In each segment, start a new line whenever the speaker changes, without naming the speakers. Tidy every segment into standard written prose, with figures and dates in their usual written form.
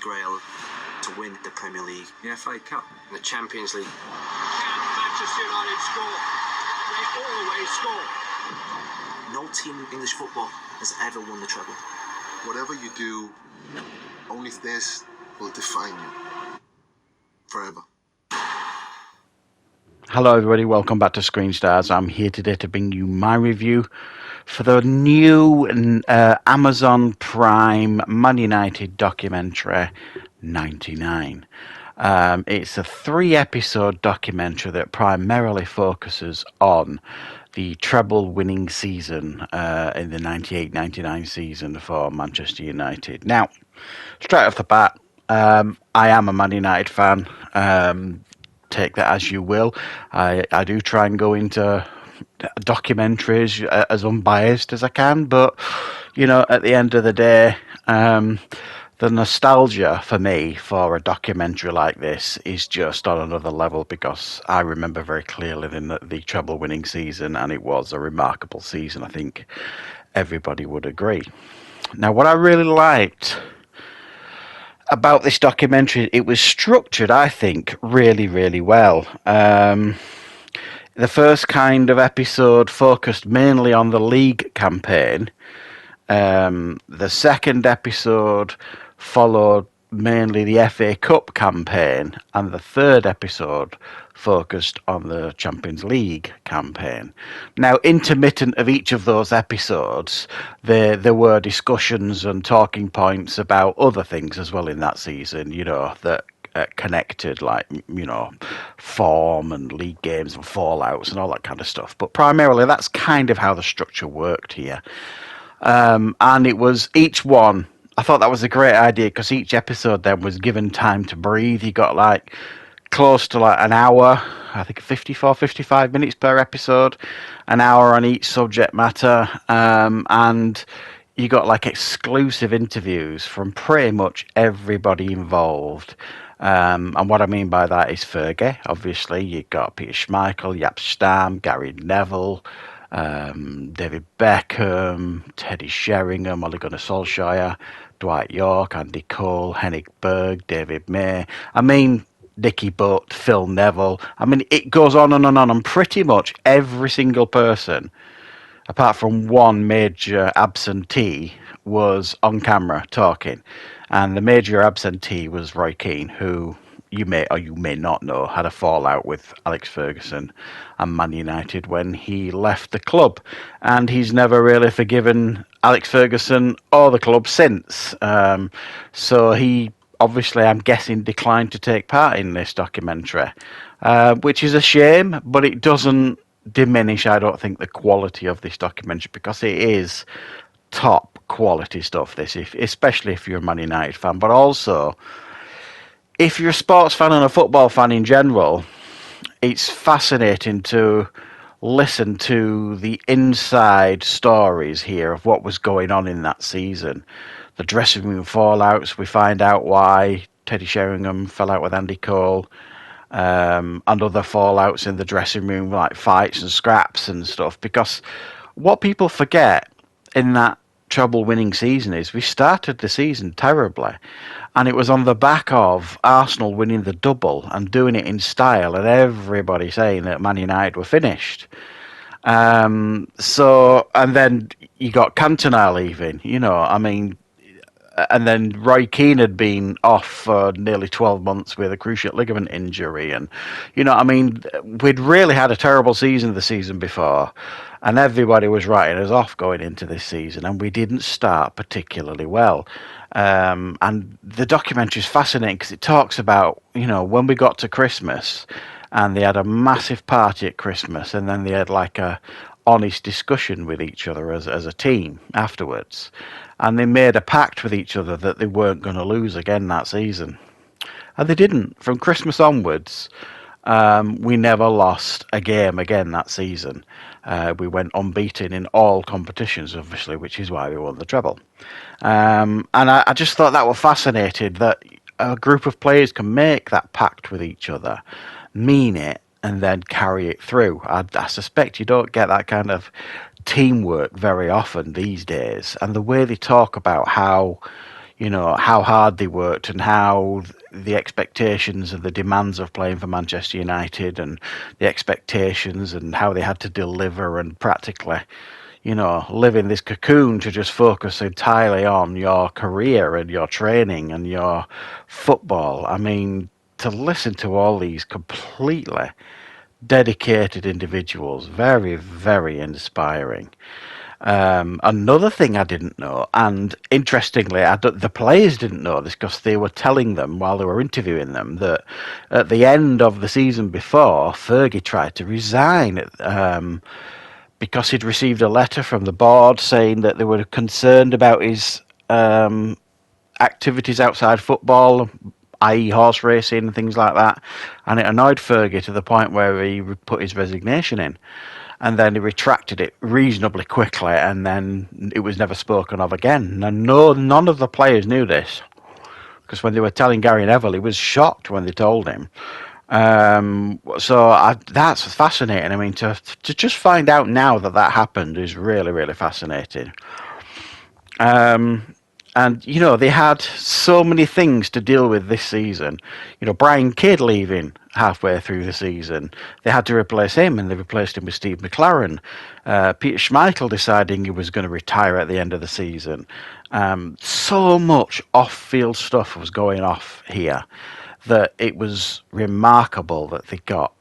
grail to win the Premier League,
the FA Cup,
and the Champions League.
Can Manchester United score? They always score.
No team in English football has ever won the treble.
Whatever you do, only this will define you forever.
Hello everybody, welcome back to Screenstars. I'm here today to bring you my review for the new Amazon Prime Man United documentary, 99. It's a 3-episode documentary that primarily focuses on the treble-winning season in the 98-99 season for Manchester United. Now, straight off the bat, I am a Man United fan. Take that as you will. I do try and go into documentaries as unbiased as I can, but you know, at the end of the day, the nostalgia for me for a documentary like this is just on another level, because I remember very clearly the treble winning season, and it was a remarkable season. I think everybody would agree. Now, what I really liked about this documentary, it was structured, I think, really, really well. The first kind of episode focused mainly on the league campaign. The second episode followed mainly the FA Cup campaign, and the third episode focused on the Champions League campaign. Now, intermittent of each of those episodes, there were discussions and talking points about other things as well in that season, you know, that connected, like, you know, form and league games and fallouts and all that kind of stuff. But primarily, that's kind of how the structure worked here. And it was each one, I thought that was a great idea, because each episode then was given time to breathe. You got like close to like an hour, I think 55 minutes per episode, an hour on each subject matter, and you got like exclusive interviews from pretty much everybody involved. And what I mean by that is Fergie, obviously. You got Peter Schmeichel, Jaap Stam, Gary Neville, David Beckham, Teddy Sheringham, Ole Gunnar Solskjaer, Dwight York, Andy Cole, Henrik Berg, David May. I mean, Nicky Butt, Phil Neville. I mean, it goes on and on and on. And pretty much every single person, apart from one major absentee, was on camera talking. And the major absentee was Roy Keane, who you may or you may not know had a fallout with Alex Ferguson and Man United when he left the club. And he's never really forgiven Alex Ferguson or the club since. So he obviously, I'm guessing, declined to take part in this documentary, which is a shame, but it doesn't diminish, I don't think, the quality of this documentary, because it is top quality stuff, this, especially if you're a Man United fan, but also if you're a sports fan and a football fan in general. It's fascinating to listen to the inside stories here of what was going on in that season. The dressing room fallouts, we find out why Teddy Sheringham fell out with Andy Cole, and other fallouts in the dressing room, like fights and scraps and stuff. Because what people forget in that treble-winning season is we started the season terribly, and it was on the back of Arsenal winning the double and doing it in style, and everybody saying that Man United were finished. And then you got Cantona leaving, you know, I mean, and then Roy Keane had been off for nearly 12 months with a cruciate ligament injury. And, you know, I mean, we'd really had a terrible season the season before, and everybody was writing us off going into this season, and we didn't start particularly well. And the documentary is fascinating because it talks about, you know, when we got to Christmas, and they had a massive party at Christmas, and then they had like a honest discussion with each other as a team afterwards. And they made a pact with each other that they weren't going to lose again that season. And they didn't. From Christmas onwards, we never lost a game again that season. We went unbeaten in all competitions, obviously, which is why we won the treble. And I just thought that was fascinating, that a group of players can make that pact with each other, mean it, and then carry it through. I suspect you don't get that kind of teamwork very often these days. And the way they talk about how, you know, how hard they worked and how the expectations and the demands of playing for Manchester United and the expectations and how they had to deliver and practically, you know, live in this cocoon to just focus entirely on your career and your training and your football. I mean, to listen to all these completely dedicated individuals, very, very inspiring. Another thing I didn't know, and interestingly, the players didn't know this because they were telling them while they were interviewing them that at the end of the season before, Fergie tried to resign because he'd received a letter from the board saying that they were concerned about his activities outside football, i.e. horse racing and things like that, and it annoyed Fergie to the point where he put his resignation in. And then he retracted it reasonably quickly, and then it was never spoken of again. And none of the players knew this, because when they were telling Gary Neville, he was shocked when they told him. That's fascinating. I mean, to just find out now that happened is really, really fascinating. And, you know, they had so many things to deal with this season. You know, Brian Kidd leaving halfway through the season. They had to replace him, and they replaced him with Steve McLaren. Peter Schmeichel deciding he was going to retire at the end of the season. So much off-field stuff was going off here that it was remarkable that they got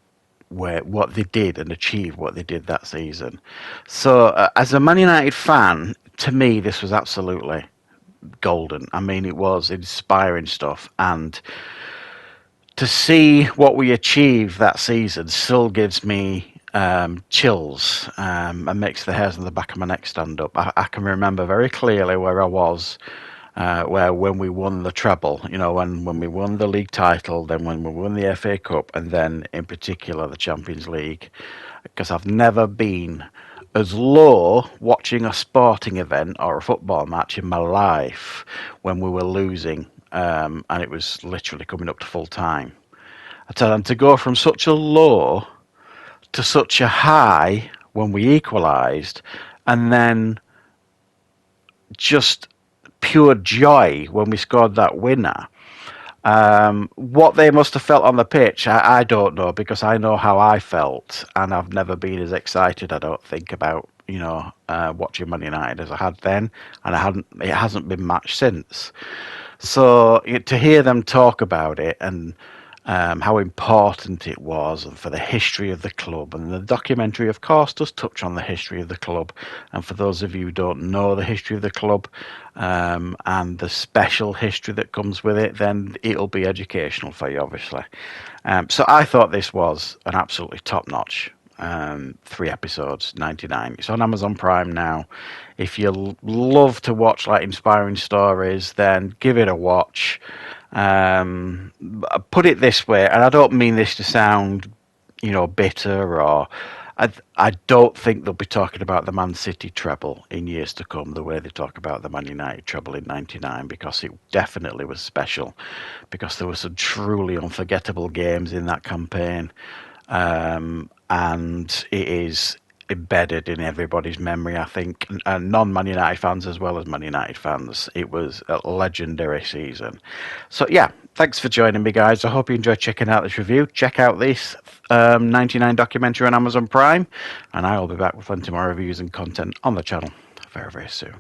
what they did and achieved what they did that season. So, as a Man United fan, to me, this was absolutely golden. I mean, it was inspiring stuff, and to see what we achieved that season still gives me chills and makes the hairs on the back of my neck stand up. I can remember very clearly where I was when we won the treble, you know, when we won the league title, then when we won the FA Cup, and then in particular the Champions League, because I've never been as low watching a sporting event or a football match in my life when we were losing, and it was literally coming up to full time. I tell them, to go from such a low to such a high when we equalised, and then just pure joy when we scored that winner. What they must have felt on the pitch, I don't know, because I know how I felt, and I've never been as excited, I don't think, about, you know, watching Man United as I had then, and it hasn't been matched since. So to hear them talk about it and how important it was, and for the history of the club, and the documentary, of course, does touch on the history of the club. And for those of you who don't know the history of the club and the special history that comes with it, then it'll be educational for you, obviously. So I thought this was an absolutely top-notch 3 episodes, 99. It's on Amazon Prime now. If you love to watch like inspiring stories, then give it a watch. Put it this way, and I don't mean this to sound, you know, bitter, or I don't think they'll be talking about the Man City treble in years to come the way they talk about the Man United treble in 99, because it definitely was special, because there were some truly unforgettable games in that campaign, and it is embedded in everybody's memory, I think, and non-Man United fans as well as Man United fans. It was a legendary season. So yeah, thanks for joining me, guys. I hope you enjoyed checking out this review. Check out this 99 documentary on Amazon Prime, and I will be back with plenty more reviews and content on the channel very, very soon.